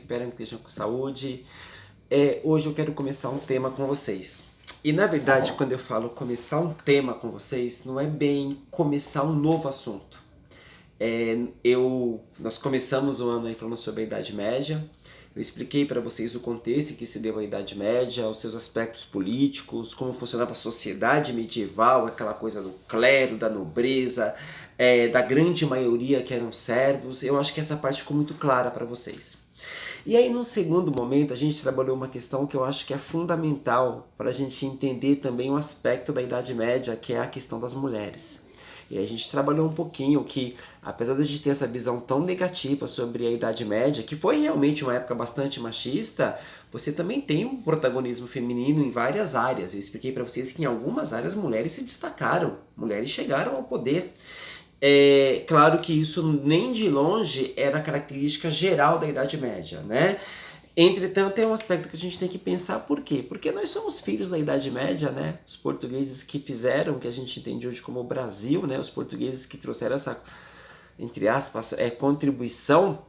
espero que estejam com saúde. Hoje eu quero começar um tema com vocês. E na verdade, quando eu falo começar um tema com vocês, não é bem começar um novo assunto. Nós começamos o ano aí falando sobre a Idade Média. Eu expliquei para vocês o contexto em que se deu a Idade Média, os seus aspectos políticos, como funcionava a sociedade medieval, aquela coisa do clero, da nobreza, da grande maioria que eram servos. Eu acho que essa parte ficou muito clara para vocês. E aí, num segundo momento, a gente trabalhou uma questão que eu acho que é fundamental para a gente entender também um aspecto da Idade Média, que é a questão das mulheres. E a gente trabalhou um pouquinho que, apesar de a gente ter essa visão tão negativa sobre a Idade Média, que foi realmente uma época bastante machista, você também tem um protagonismo feminino em várias áreas. Eu expliquei para vocês que em algumas áreas mulheres se destacaram, mulheres chegaram ao poder. Claro que isso nem de longe era a característica geral da Idade Média, né? Entretanto, é um aspecto que a gente tem que pensar por quê? Porque nós somos filhos da Idade Média, né? Os portugueses que fizeram o que a gente entende hoje como o Brasil, né? Os portugueses que trouxeram essa, entre aspas, contribuição,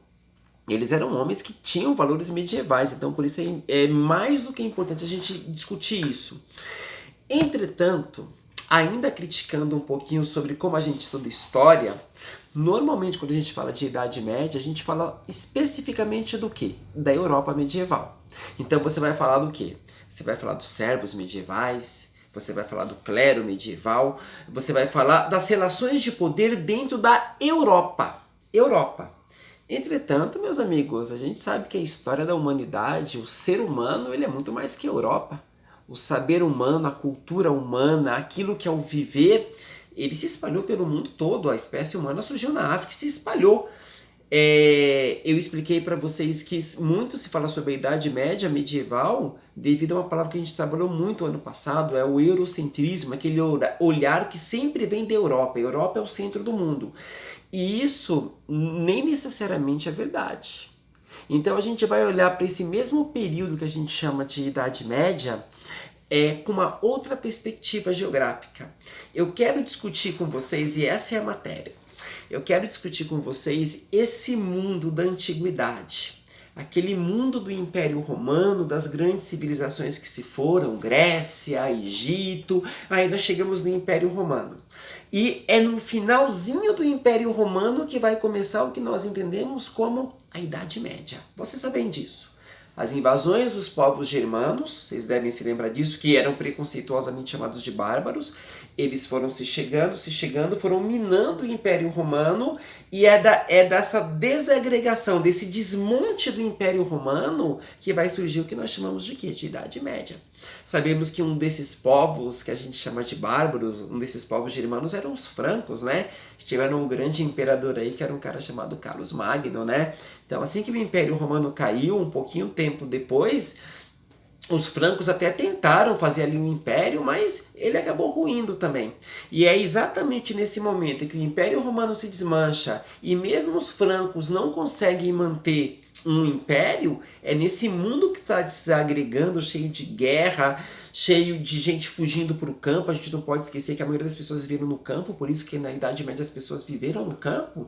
eles eram homens que tinham valores medievais, então por isso é mais do que importante a gente discutir isso. Entretanto, ainda criticando um pouquinho sobre como a gente estuda história, normalmente quando a gente fala de Idade Média, a gente fala especificamente do quê? Da Europa medieval. Então você vai falar do quê? Você vai falar dos servos medievais, você vai falar do clero medieval, você vai falar das relações de poder dentro da Europa. Entretanto, meus amigos, a gente sabe que a história da humanidade, o ser humano, ele é muito mais que a Europa. O saber humano, a cultura humana, aquilo que é o viver, ele se espalhou pelo mundo todo. A espécie humana surgiu na África e se espalhou. Eu expliquei para vocês que muito se fala sobre a Idade Média medieval devido a uma palavra que a gente trabalhou muito ano passado, é o eurocentrismo, aquele olhar que sempre vem da Europa. A Europa é o centro do mundo. E isso nem necessariamente é verdade. Então a gente vai olhar para esse mesmo período que a gente chama de Idade Média com uma outra perspectiva geográfica. Eu quero discutir com vocês, e essa é a matéria, eu quero discutir com vocês esse mundo da antiguidade, aquele mundo do Império Romano, das grandes civilizações que se foram, Grécia, Egito, aí nós chegamos no Império Romano. E é no finalzinho do Império Romano que vai começar o que nós entendemos como a Idade Média. Vocês sabem disso. As invasões dos povos germanos, vocês devem se lembrar disso, que eram preconceituosamente chamados de bárbaros, eles foram se chegando, foram minando o Império Romano, e é dessa desagregação, desse desmonte do Império Romano que vai surgir o que nós chamamos de quê? De Idade Média. Sabemos que um desses povos que a gente chama de bárbaros, um desses povos germanos eram os francos, né? Tiveram um grande imperador aí que era um cara chamado Carlos Magno, né? Então assim que o Império Romano caiu, um pouquinho tempo depois, os francos até tentaram fazer ali um império, mas ele acabou ruindo também. E é exatamente nesse momento que o Império Romano se desmancha e mesmo os francos não conseguem manter um império, é nesse mundo que está desagregando, cheio de guerra, cheio de gente fugindo para o campo. A gente não pode esquecer que a maioria das pessoas viveram no campo, por isso que na Idade Média as pessoas viveram no campo.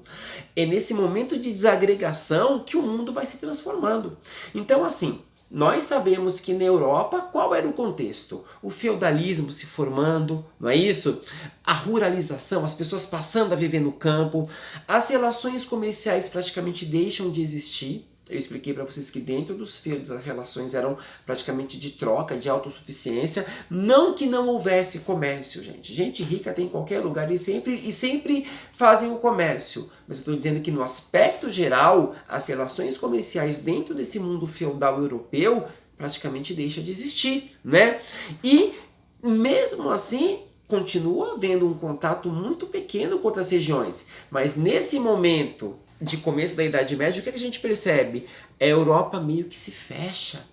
É nesse momento de desagregação que o mundo vai se transformando. Então assim, nós sabemos que na Europa, qual era o contexto? O feudalismo se formando, não é isso? A ruralização, as pessoas passando a viver no campo, as relações comerciais praticamente deixam de existir. Eu expliquei para vocês que dentro dos feudos as relações eram praticamente de troca, de autossuficiência. Não que não houvesse comércio, gente. Gente rica tem em qualquer lugar e sempre fazem o comércio. Mas eu estou dizendo que no aspecto geral, as relações comerciais dentro desse mundo feudal europeu praticamente deixam de existir, né? E mesmo assim, continua havendo um contato muito pequeno com outras regiões. Mas nesse momento de começo da Idade Média, o que a gente percebe? A Europa meio que se fecha.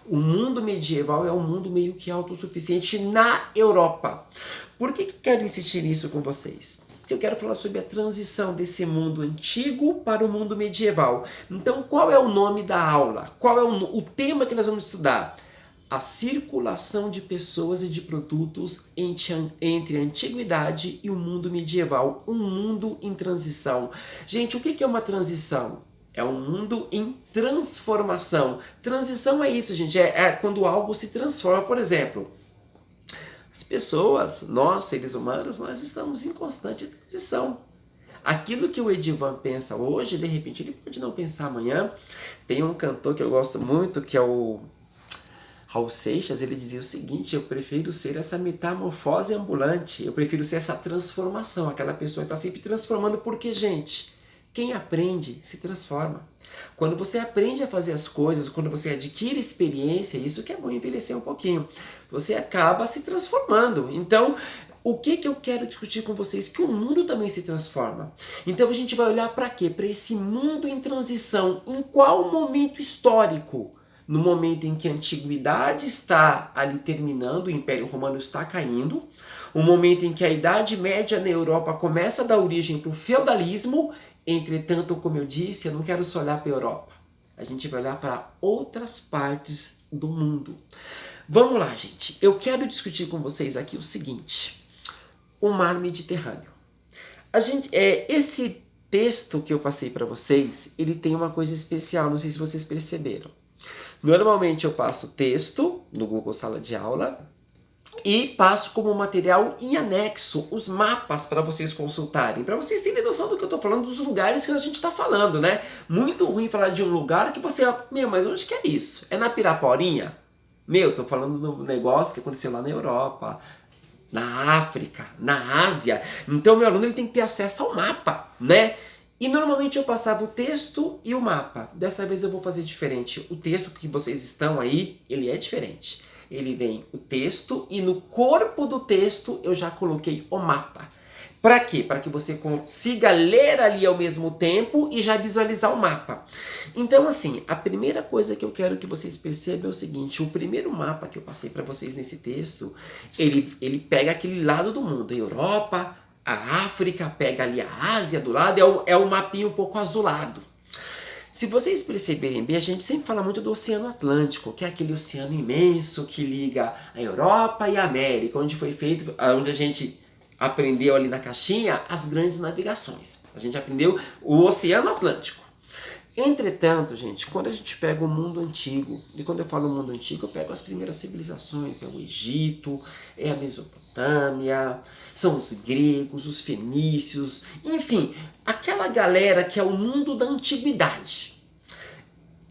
O mundo medieval é um mundo meio que autossuficiente na Europa. Por que eu quero insistir nisso com vocês? Porque eu quero falar sobre a transição desse mundo antigo para o mundo medieval. Então, qual é o nome da aula? Qual é o tema que nós vamos estudar? A circulação de pessoas e de produtos entre a antiguidade e o mundo medieval, um mundo em transição. Gente, o que é uma transição? É um mundo em transformação. Transição é isso, gente. É quando algo se transforma. Por exemplo, as pessoas, nós, seres humanos, nós estamos em constante transição. Aquilo que o Edivan pensa hoje, de repente ele pode não pensar amanhã. Tem um cantor que eu gosto muito, que é o Raul Seixas. Ele dizia o seguinte: eu prefiro ser essa metamorfose ambulante, eu prefiro ser essa transformação, aquela pessoa que está sempre transformando, porque, gente, quem aprende se transforma. Quando você aprende a fazer as coisas, quando você adquire experiência, isso que é bom envelhecer um pouquinho, você acaba se transformando. Então, o que eu quero discutir com vocês? Que o mundo também se transforma. Então a gente vai olhar para quê? Para esse mundo em transição. Em qual momento histórico? No momento em que a antiguidade está ali terminando, o Império Romano está caindo, o momento em que a Idade Média na Europa começa a dar origem para o feudalismo. Entretanto, como eu disse, eu não quero só olhar para a Europa. A gente vai olhar para outras partes do mundo. Vamos lá, gente. Eu quero discutir com vocês aqui o seguinte: o mar Mediterrâneo. Esse texto que eu passei para vocês, ele tem uma coisa especial, não sei se vocês perceberam. Normalmente eu passo texto no Google Sala de Aula e passo como material em anexo os mapas para vocês consultarem, para vocês terem noção do que eu estou falando, dos lugares que a gente está falando, né? Muito ruim falar de um lugar que você... mas onde que é isso? É na Piraporinha? Estou falando de um negócio que aconteceu lá na Europa, na África, na Ásia. Então meu aluno ele tem que ter acesso ao mapa, né? E normalmente eu passava o texto e o mapa. Dessa vez eu vou fazer diferente. O texto que vocês estão aí, ele é diferente. Ele vem o texto e no corpo do texto eu já coloquei o mapa. Para quê? Para que você consiga ler ali ao mesmo tempo e já visualizar o mapa. Então, assim, a primeira coisa que eu quero que vocês percebam é o seguinte: o primeiro mapa que eu passei para vocês nesse texto, ele pega aquele lado do mundo, a Europa, a África, pega ali a Ásia do lado, é um mapinha um pouco azulado. Se vocês perceberem bem, a gente sempre fala muito do Oceano Atlântico, que é aquele oceano imenso que liga a Europa e a América, onde foi feito, onde a gente aprendeu ali na caixinha as grandes navegações. A gente aprendeu o Oceano Atlântico. Entretanto, gente, quando a gente pega o mundo antigo, e quando eu falo mundo antigo, eu pego as primeiras civilizações, é o Egito, é a Mesopotâmia, são os gregos, os fenícios, enfim, aquela galera que é o mundo da antiguidade.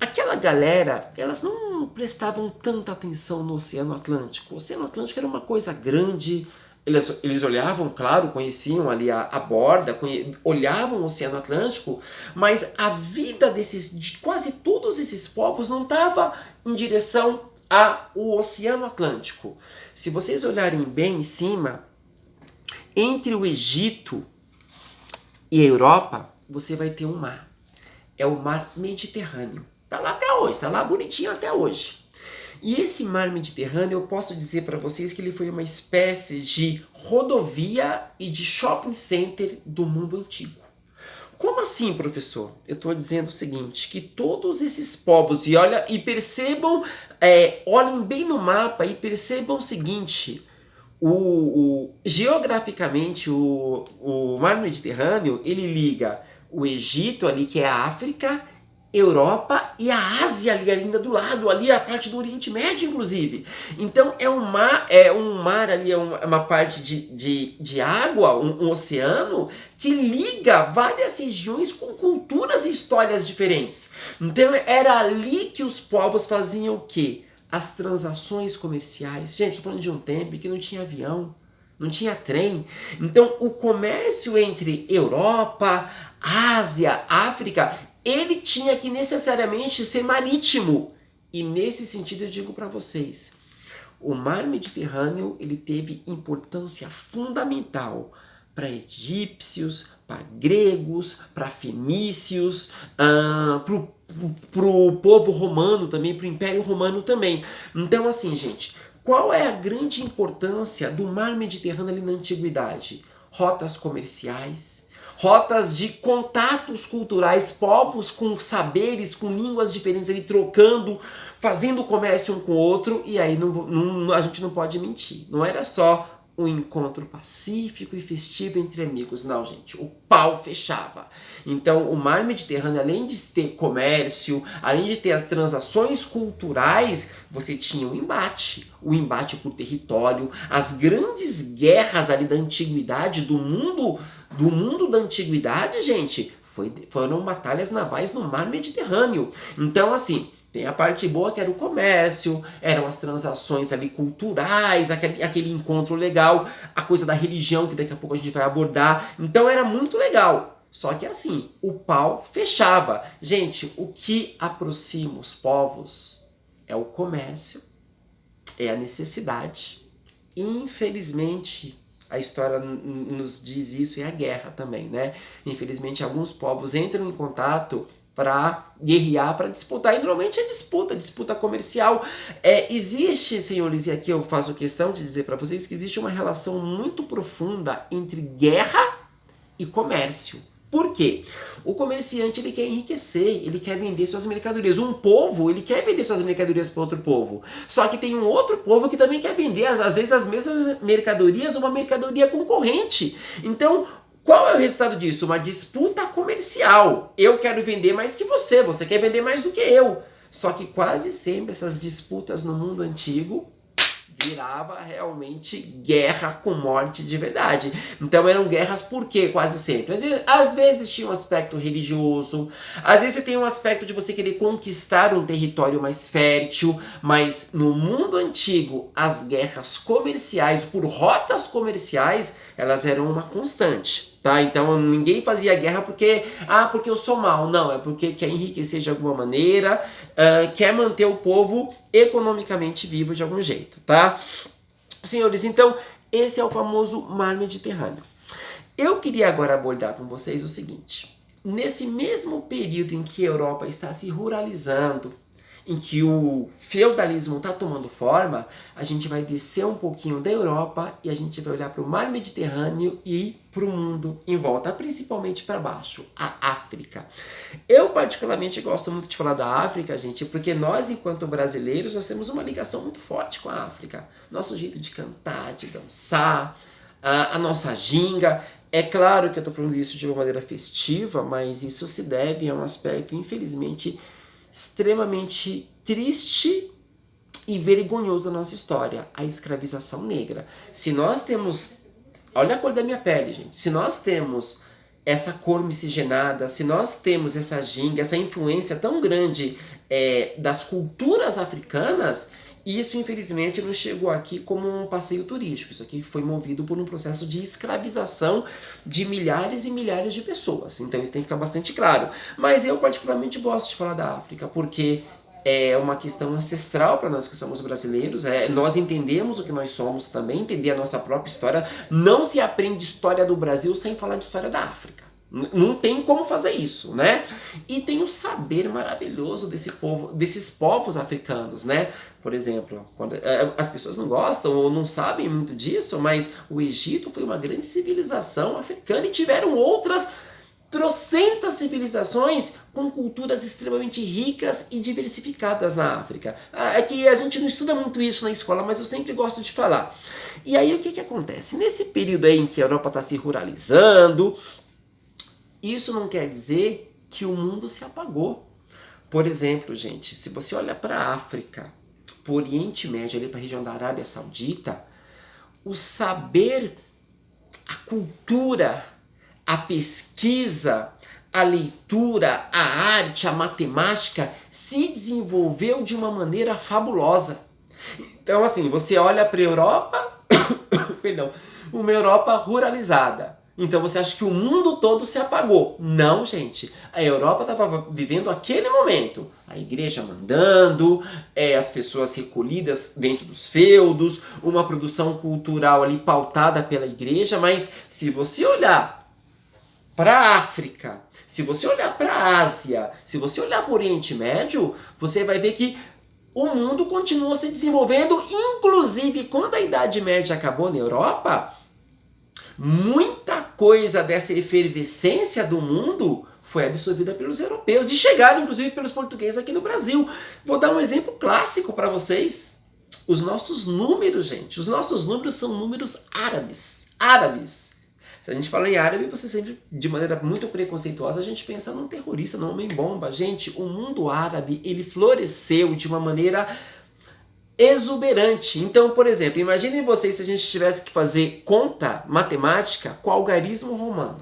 Aquela galera, elas não prestavam tanta atenção no Oceano Atlântico. O Oceano Atlântico era uma coisa grande. Eles olhavam, claro, conheciam ali a borda, olhavam o Oceano Atlântico, mas a vida de quase todos esses povos não estava em direção ao Oceano Atlântico. Se vocês olharem bem em cima, entre o Egito e a Europa, você vai ter um mar. É o mar Mediterrâneo. Está lá até hoje, está lá bonitinho até hoje. E esse mar Mediterrâneo, eu posso dizer para vocês que ele foi uma espécie de rodovia e de shopping center do mundo antigo. Como assim, professor? Eu estou dizendo o seguinte, que todos esses povos, e percebam, olhem bem no mapa e percebam o seguinte: geograficamente, o mar Mediterrâneo, ele liga o Egito ali, que é a África, Europa e a Ásia ali ainda do lado, ali a parte do Oriente Médio, inclusive. Então é um mar ali, é uma parte de água, um oceano, que liga várias regiões com culturas e histórias diferentes. Então era ali que os povos faziam o quê? As transações comerciais. Gente, estou falando de um tempo que não tinha avião, não tinha trem. Então o comércio entre Europa, Ásia, África, ele tinha que necessariamente ser marítimo. E nesse sentido eu digo para vocês, o mar Mediterrâneo ele teve importância fundamental para egípcios, para gregos, para fenícios, para o povo romano também, para o Império Romano também. Então assim, gente, qual é a grande importância do mar Mediterrâneo ali na antiguidade? Rotas comerciais, rotas de contatos culturais, povos com saberes, com línguas diferentes ali trocando, fazendo comércio um com o outro, e aí a gente não pode mentir. Não era só um encontro pacífico e festivo entre amigos. Não, gente, o pau fechava. Então, o mar Mediterrâneo, além de ter comércio, além de ter as transações culturais, você tinha o embate por território, as grandes guerras ali da antiguidade, do mundo da antiguidade, gente, foram batalhas navais no mar Mediterrâneo. Então, assim, tem a parte boa que era o comércio, eram as transações ali culturais, aquele encontro legal, a coisa da religião que daqui a pouco a gente vai abordar. Então era muito legal. Só que assim, o pau fechava. Gente, o que aproxima os povos é o comércio, é a necessidade. Infelizmente, a história nos diz isso e a guerra também, né? Infelizmente, alguns povos entram em contato para guerrear, para disputar, e normalmente é disputa comercial. Existe, senhores, e aqui eu faço questão de dizer para vocês que existe uma relação muito profunda entre guerra e comércio. Por quê? O comerciante, ele quer enriquecer, ele quer vender suas mercadorias. Um povo, ele quer vender suas mercadorias para outro povo. Só que tem um outro povo que também quer vender, às vezes, as mesmas mercadorias, uma mercadoria concorrente. Então, qual é o resultado disso? Uma disputa comercial. Eu quero vender mais que você quer vender mais do que eu. Só que quase sempre essas disputas no mundo antigo virava realmente guerra com morte de verdade. Então eram guerras por quê? Quase sempre. Às vezes tinha um aspecto religioso, às vezes você tem um aspecto de você querer conquistar um território mais fértil, mas no mundo antigo as guerras comerciais, por rotas comerciais, elas eram uma constante. Tá? Então ninguém fazia guerra porque eu sou mal. Não, é porque quer enriquecer de alguma maneira, quer manter o povo economicamente vivo de algum jeito, tá? Senhores, então esse é o famoso mar Mediterrâneo. Eu queria agora abordar com vocês o seguinte: nesse mesmo período em que a Europa está se ruralizando, em que o feudalismo está tomando forma, a gente vai descer um pouquinho da Europa e a gente vai olhar para o mar Mediterrâneo e para o mundo em volta, principalmente para baixo, a África. Eu particularmente gosto muito de falar da África, gente, porque nós, enquanto brasileiros, nós temos uma ligação muito forte com a África. Nosso jeito de cantar, de dançar, a nossa ginga. É claro que eu estou falando isso de uma maneira festiva, mas isso se deve a um aspecto, infelizmente, extremamente triste e vergonhoso da nossa história, a escravização negra. Se nós temos, olha a cor da minha pele, gente, se nós temos essa cor miscigenada, se nós temos essa ginga, essa influência tão grande das culturas africanas, isso infelizmente não chegou aqui como um passeio turístico. Isso aqui foi movido por um processo de escravização de milhares e milhares de pessoas. Então isso tem que ficar bastante claro. Mas eu particularmente gosto de falar da África, porque é uma questão ancestral para nós que somos brasileiros. Nós entendemos o que nós somos também, entender a nossa própria história. Não se aprende história do Brasil sem falar de história da África. Não tem como fazer isso, né? E tem o saber maravilhoso desses povos africanos, né? Por exemplo, as pessoas não gostam ou não sabem muito disso, mas o Egito foi uma grande civilização africana e tiveram outras trocentas civilizações com culturas extremamente ricas e diversificadas na África. É que a gente não estuda muito isso na escola, mas eu sempre gosto de falar. E aí o que acontece? Nesse período aí em que a Europa está se ruralizando, isso não quer dizer que o mundo se apagou. Por exemplo, gente, se você olha para a África, para o Oriente Médio, ali para a região da Arábia Saudita, o saber, a cultura, a pesquisa, a leitura, a arte, a matemática se desenvolveu de uma maneira fabulosa. Então, assim, você olha para a Europa, perdão, uma Europa ruralizada. Então você acha que o mundo todo se apagou. Não, gente. A Europa estava vivendo aquele momento. A igreja mandando, as pessoas recolhidas dentro dos feudos, uma produção cultural ali pautada pela igreja. Mas se você olhar para a África, se você olhar para a Ásia, se você olhar para o Oriente Médio, você vai ver que o mundo continuou se desenvolvendo. Inclusive, quando a Idade Média acabou na Europa, muita coisa dessa efervescência do mundo foi absorvida pelos europeus e chegaram inclusive pelos portugueses aqui no Brasil. Vou dar um exemplo clássico para vocês. os nossos números, gente. Os nossos números são números árabes. Árabes. Se a gente fala em árabe, você sempre, de maneira muito preconceituosa, a gente pensa num terrorista, num homem-bomba. Gente, o mundo árabe, ele floresceu de uma maneira exuberante. Então, por exemplo, imaginem vocês se a gente tivesse que fazer conta matemática com algarismo romano.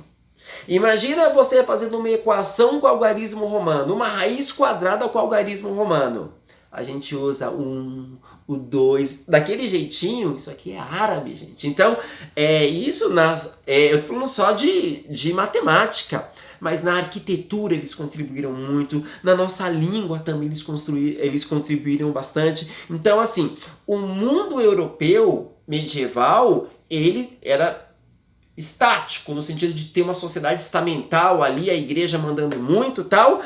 Imagina você fazendo uma equação com algarismo romano, uma raiz quadrada com algarismo romano. A gente usa o 2, daquele jeitinho. Isso aqui é árabe, gente. Então, eu estou falando só de matemática, mas na arquitetura eles contribuíram muito, na nossa língua também eles contribuíram bastante. Então, assim, o mundo europeu medieval, ele era estático, no sentido de ter uma sociedade estamental ali, a igreja mandando muito e tal.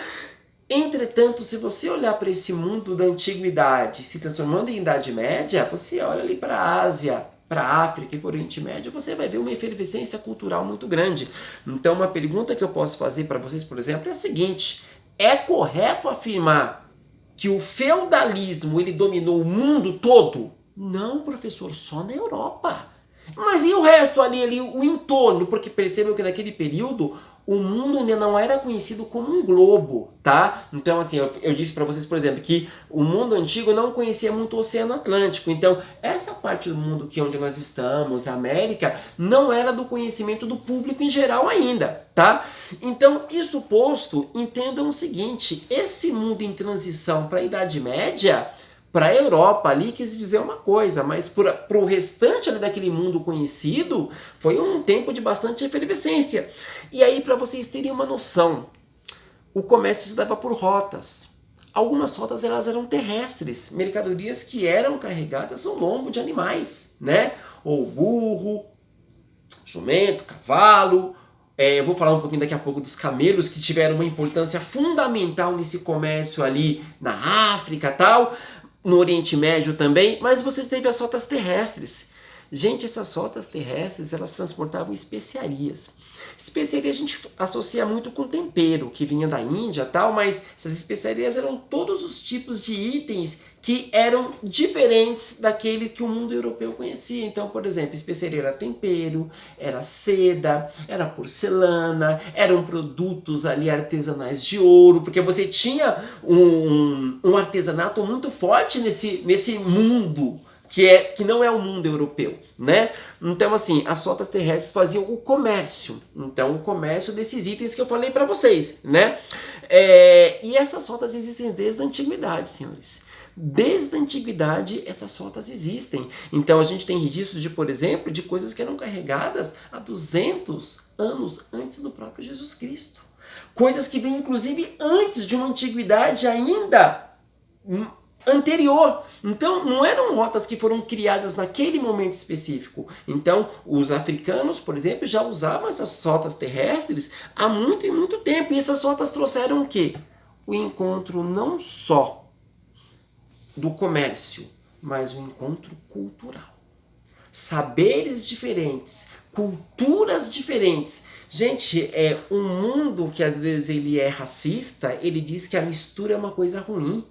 Entretanto, se você olhar para esse mundo da antiguidade se transformando em Idade Média, você olha ali para a Ásia, para a África e para o Oriente Médio, você vai ver uma efervescência cultural muito grande. Então, uma pergunta que eu posso fazer para vocês, por exemplo, é a seguinte: é correto afirmar que o feudalismo ele dominou o mundo todo? Não, professor, só na Europa. Mas e o resto ali, o entorno? Porque percebam que naquele período o mundo ainda não era conhecido como um globo, tá? Então, assim, eu disse para vocês, por exemplo, que o mundo antigo não conhecia muito o Oceano Atlântico. Então, essa parte do mundo que onde nós estamos, a América, não era do conhecimento do público em geral ainda, tá? Então, isso posto, entendam o seguinte: esse mundo em transição para a Idade Média, para a Europa ali quis dizer uma coisa, mas para o restante ali daquele mundo conhecido, foi um tempo de bastante efervescência. E aí, para vocês terem uma noção, o comércio se dava por rotas. Algumas rotas elas eram terrestres, mercadorias que eram carregadas no lombo de animais, né? Ou burro, jumento, cavalo. Eu vou falar um pouquinho daqui a pouco dos camelos, que tiveram uma importância fundamental nesse comércio ali na África e tal, no Oriente Médio também, mas você teve as rotas terrestres. Gente, essas rotas terrestres, elas transportavam especiarias. Especiaria a gente associa muito com tempero, que vinha da Índia e tal, mas essas especiarias eram todos os tipos de itens que eram diferentes daquele que o mundo europeu conhecia. Então, por exemplo, especiaria era tempero, era seda, era porcelana, eram produtos ali artesanais de ouro, porque você tinha um artesanato muito forte nesse mundo, que não é o mundo europeu, né? Então, assim, as rotas terrestres faziam o comércio. Então, o comércio desses itens que eu falei para vocês, né? E essas rotas existem desde a antiguidade, senhores. Desde a antiguidade, essas rotas existem. Então, a gente tem registros de, por exemplo, de coisas que eram carregadas há 200 anos antes do próprio Jesus Cristo. Coisas que vêm, inclusive, antes de uma antiguidade ainda anterior. Então, não eram rotas que foram criadas naquele momento específico. Então, os africanos, por exemplo, já usavam essas rotas terrestres há muito e muito tempo. E essas rotas trouxeram o quê? O encontro não só do comércio, mas o encontro cultural. Saberes diferentes, culturas diferentes. Gente, um mundo que às vezes ele é racista, ele diz que a mistura é uma coisa ruim.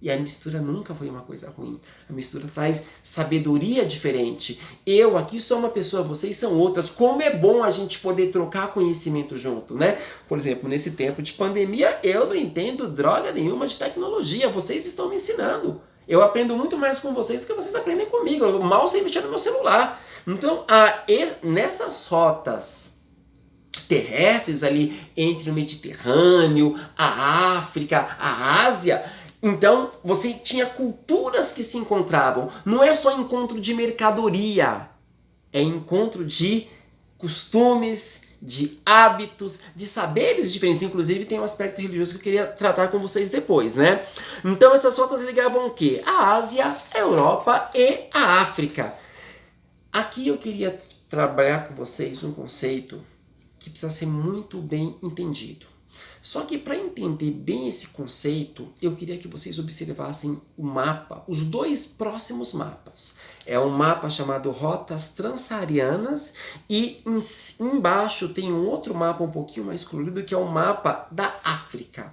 E a mistura nunca foi uma coisa ruim. A mistura traz sabedoria diferente. Eu aqui sou uma pessoa, vocês são outras. Como é bom a gente poder trocar conhecimento junto, né? Por exemplo, nesse tempo de pandemia, eu não entendo droga nenhuma de tecnologia. Vocês estão me ensinando. Eu aprendo muito mais com vocês do que vocês aprendem comigo. Eu mal sei mexer no meu celular. Então, nessas rotas terrestres ali entre o Mediterrâneo, a África, a Ásia, então você tinha culturas que se encontravam. Não é só encontro de mercadoria, é encontro de costumes, de hábitos, de saberes diferentes. Inclusive tem um aspecto religioso que eu queria tratar com vocês depois, né? Então essas rotas ligavam o quê? A Ásia, a Europa e a África. Aqui eu queria trabalhar com vocês um conceito que precisa ser muito bem entendido. Só que para entender bem esse conceito, eu queria que vocês observassem o mapa, os dois próximos mapas. É um mapa chamado Rotas Transsaarianas e embaixo tem um outro mapa um pouquinho mais colorido que é o mapa da África.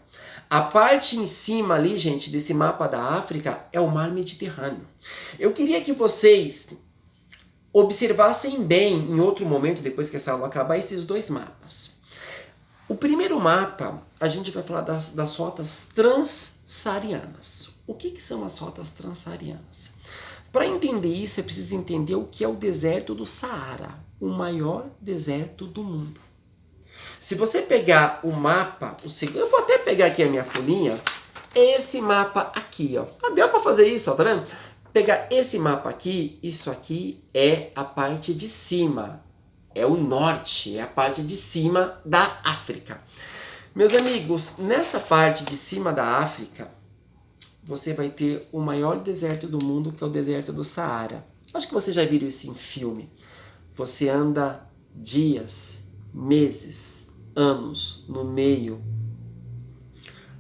A parte em cima ali, gente, desse mapa da África é o mar Mediterrâneo. Eu queria que vocês observassem bem, em outro momento, depois que essa aula acabar, esses dois mapas. O primeiro mapa, a gente vai falar das rotas transsaarianas. O que são as rotas transsaarianas? Para entender isso, é preciso entender o que é o deserto do Saara, o maior deserto do mundo. Se você pegar o mapa, eu vou até pegar aqui a minha folhinha, esse mapa aqui, ó. Deu para fazer isso, ó, tá vendo? Pegar esse mapa aqui, isso aqui é a parte de cima, é o norte, é a parte de cima da África. Meus amigos, nessa parte de cima da África, você vai ter o maior deserto do mundo, que é o deserto do Saara. Acho que você já viu isso em filme. Você anda dias, meses, anos no meio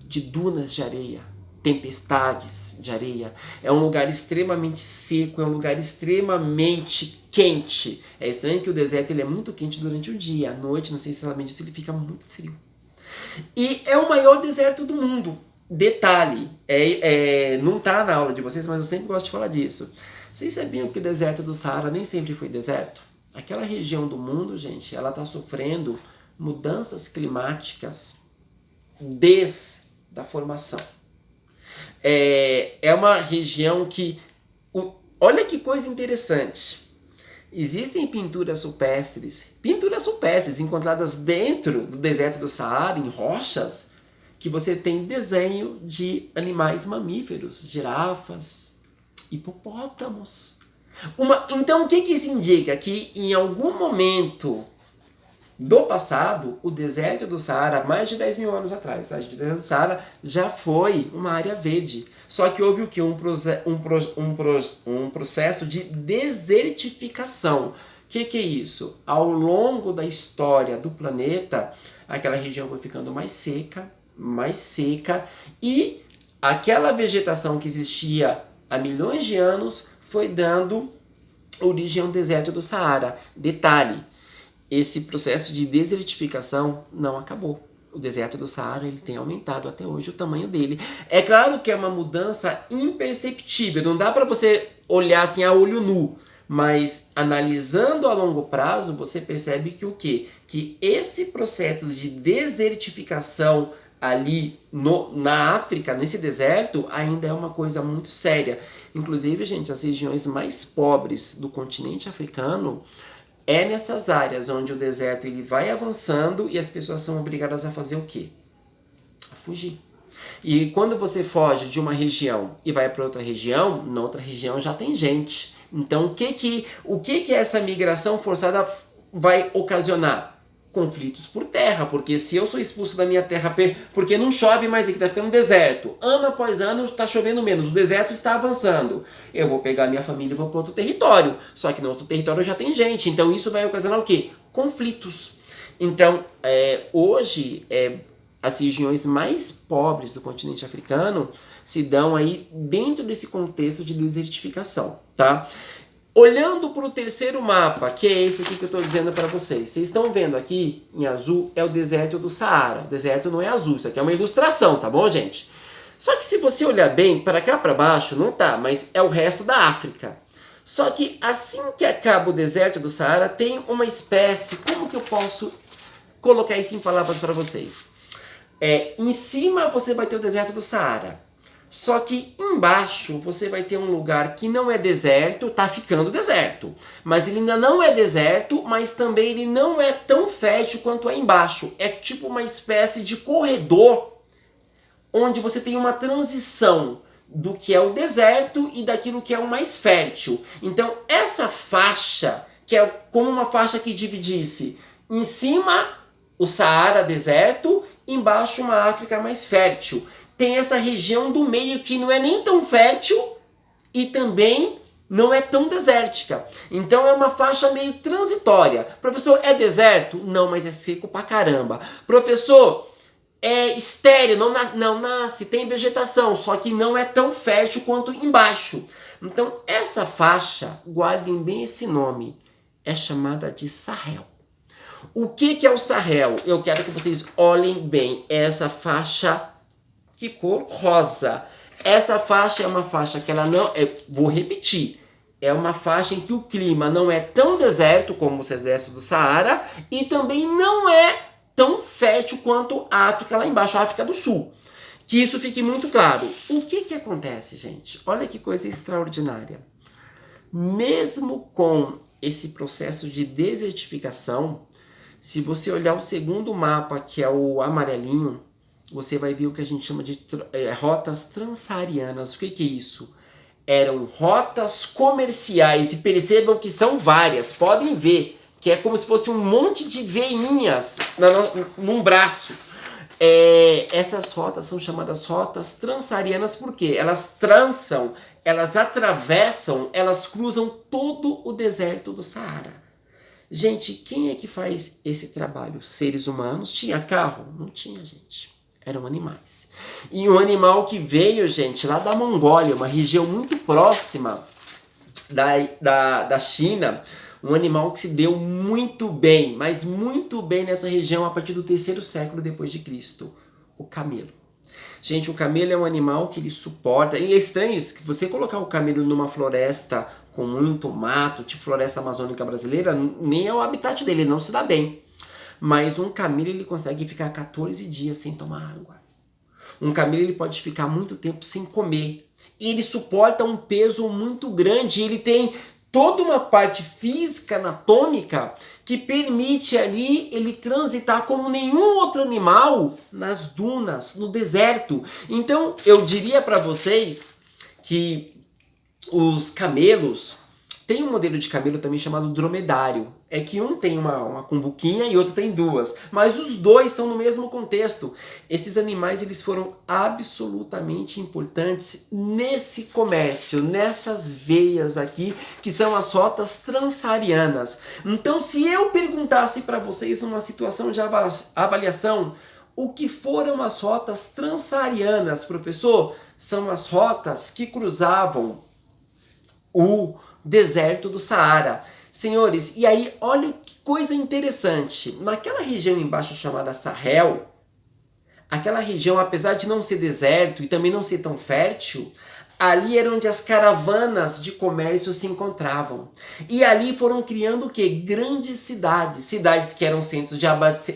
de dunas de areia, tempestades de areia. É um lugar extremamente seco, é um lugar extremamente quente. É estranho que o deserto ele é muito quente durante o dia, à noite, não sei se sabe disso, ele fica muito frio. E é o maior deserto do mundo. Detalhe, não está na aula de vocês, mas eu sempre gosto de falar disso. Vocês sabiam que o deserto do Saara nem sempre foi deserto? Aquela região do mundo, gente, ela está sofrendo mudanças climáticas desde a formação. É uma região que... Olha que coisa interessante. Existem pinturas rupestres encontradas dentro do deserto do Saara, em rochas, que você tem desenho de animais mamíferos, girafas, hipopótamos. Então, o que isso indica? Que em algum momento do passado, o deserto do Saara, mais de 10 mil anos atrás, tá? O deserto do Saara já foi uma área verde. Só que houve o quê? Um processo de desertificação. O que é isso? Ao longo da história do planeta, aquela região foi ficando mais seca, e aquela vegetação que existia há milhões de anos foi dando origem ao deserto do Saara. Detalhe, esse processo de desertificação não acabou. O deserto do Saara ele tem aumentado até hoje o tamanho dele. É claro que é uma mudança imperceptível, não dá para você olhar assim a olho nu, mas analisando a longo prazo você percebe que o quê? Que esse processo de desertificação ali na África, nesse deserto, ainda é uma coisa muito séria. Inclusive, gente, as regiões mais pobres do continente africano é nessas áreas onde o deserto ele vai avançando e as pessoas são obrigadas a fazer o quê? A fugir. E quando você foge de uma região e vai para outra região, na outra região já tem gente. Então, o que essa migração forçada vai ocasionar? Conflitos por terra, porque se eu sou expulso da minha terra porque não chove mais aqui, está ficando deserto, ano após ano está chovendo menos, o deserto está avançando, eu vou pegar minha família e vou para outro território, só que no outro território já tem gente, então isso vai ocasionar o quê? Conflitos. Então, hoje, as regiões mais pobres do continente africano se dão aí dentro desse contexto de desertificação, tá? Olhando para o terceiro mapa, que é esse aqui que eu estou dizendo para vocês. Vocês estão vendo aqui, em azul, é o deserto do Saara. O deserto não é azul, isso aqui é uma ilustração, tá bom, gente? Só que se você olhar bem, para cá para baixo, não tá, mas é o resto da África. Só que assim que acaba o deserto do Saara, tem uma espécie, como que eu posso colocar isso em palavras para vocês? Em cima você vai ter o deserto do Saara. Só que embaixo você vai ter um lugar que não é deserto, tá ficando deserto. Mas ele ainda não é deserto, mas também ele não é tão fértil quanto é embaixo. É tipo uma espécie de corredor onde você tem uma transição do que é o deserto e daquilo que é o mais fértil. Então essa faixa, que é como uma faixa que dividisse em cima o Saara deserto, embaixo uma África mais fértil. Tem essa região do meio que não é nem tão fértil e também não é tão desértica. Então é uma faixa meio transitória. Professor, é deserto? Não, mas é seco pra caramba. Professor, é estéril, não nasce, tem vegetação, só que não é tão fértil quanto embaixo. Então essa faixa, guardem bem esse nome, é chamada de Sahel. O que é o Sahel? Eu quero que vocês olhem bem essa faixa Que cor? Rosa. Essa faixa é uma faixa que ela não... vou repetir. É uma faixa em que o clima não é tão deserto como o deserto do Saara e também não é tão fértil quanto a África lá embaixo, a África do Sul. Que isso fique muito claro. O que acontece, gente? Olha que coisa extraordinária. Mesmo com esse processo de desertificação, se você olhar o segundo mapa, que é o amarelinho, você vai ver o que a gente chama de rotas transsaarianas. O que é isso? Eram rotas comerciais, e percebam que são várias, podem ver, que é como se fosse um monte de veinhas num braço. Essas rotas são chamadas rotas transsaarianas porque elas trançam, elas atravessam, elas cruzam todo o deserto do Saara. Gente, quem é que faz esse trabalho? Seres humanos? Tinha carro? Não tinha, gente. Eram animais. E um animal que veio, gente, lá da Mongólia, uma região muito próxima da China, um animal que se deu muito bem, mas muito bem nessa região a partir do 3º século depois de Cristo, o camelo. Gente, o camelo é um animal que ele suporta, e é estranho isso, que você colocar o camelo numa floresta com muito mato, tipo floresta amazônica brasileira, nem é o habitat dele, ele não se dá bem. Mas um camelo ele consegue ficar 14 dias sem tomar água. Um camelo ele pode ficar muito tempo sem comer. E ele suporta um peso muito grande. Ele tem toda uma parte física, anatômica, que permite ali ele transitar como nenhum outro animal nas dunas, no deserto. Então eu diria para vocês que os camelos... Tem um modelo de camelo também chamado dromedário. É que um tem uma cumbuquinha e outro tem duas. Mas os dois estão no mesmo contexto. Esses animais eles foram absolutamente importantes nesse comércio, nessas veias aqui, que são as rotas transsaarianas. Então, se eu perguntasse para vocês numa situação de avaliação, o que foram as rotas transsaarianas, professor? São as rotas que cruzavam o deserto do Saara. Senhores, e aí olha que coisa interessante. Naquela região embaixo chamada Sahel, aquela região, apesar de não ser deserto e também não ser tão fértil, ali era onde as caravanas de comércio se encontravam. E ali foram criando o quê? Grandes cidades. Cidades que eram centros de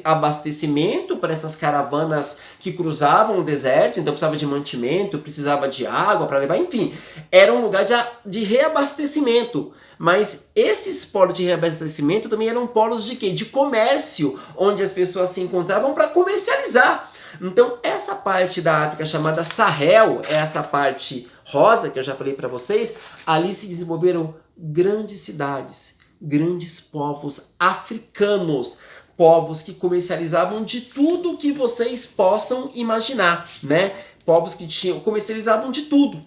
abastecimento para essas caravanas que cruzavam o deserto, então precisava de mantimento, precisava de água para levar, enfim. Era um lugar de reabastecimento. Mas esses polos de reabastecimento também eram polos de quê? De comércio, onde as pessoas se encontravam para comercializar. Então, essa parte da África chamada Sahel, essa parte rosa que eu já falei para vocês, ali se desenvolveram grandes cidades, grandes povos africanos, povos que comercializavam de tudo que vocês possam imaginar, né? Povos que comercializavam de tudo.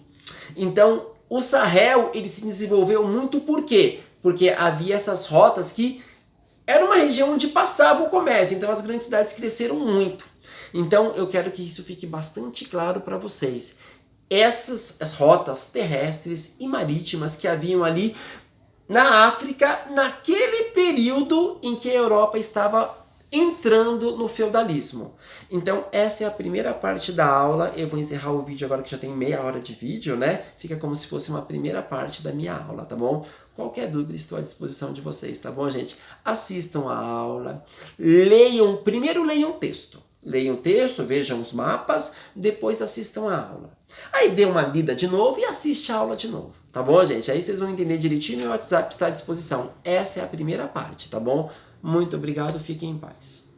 Então, o Sahel, ele se desenvolveu muito por quê? Porque havia essas rotas que era uma região onde passava o comércio, então as grandes cidades cresceram muito. Então, eu quero que isso fique bastante claro para vocês. Essas rotas terrestres e marítimas que haviam ali na África, naquele período em que a Europa estava entrando no feudalismo. Então, essa é a primeira parte da aula. Eu vou encerrar o vídeo agora que já tem meia hora de vídeo, né? Fica como se fosse uma primeira parte da minha aula, tá bom? Qualquer dúvida, estou à disposição de vocês, tá bom, gente? Assistam a aula, primeiro leiam o texto. Leiam o texto, vejam os mapas, depois assistam a aula. Aí dê uma lida de novo e assiste a aula de novo, tá bom, gente? Aí vocês vão entender direitinho e o WhatsApp está à disposição. Essa é a primeira parte, tá bom? Muito obrigado, fiquem em paz.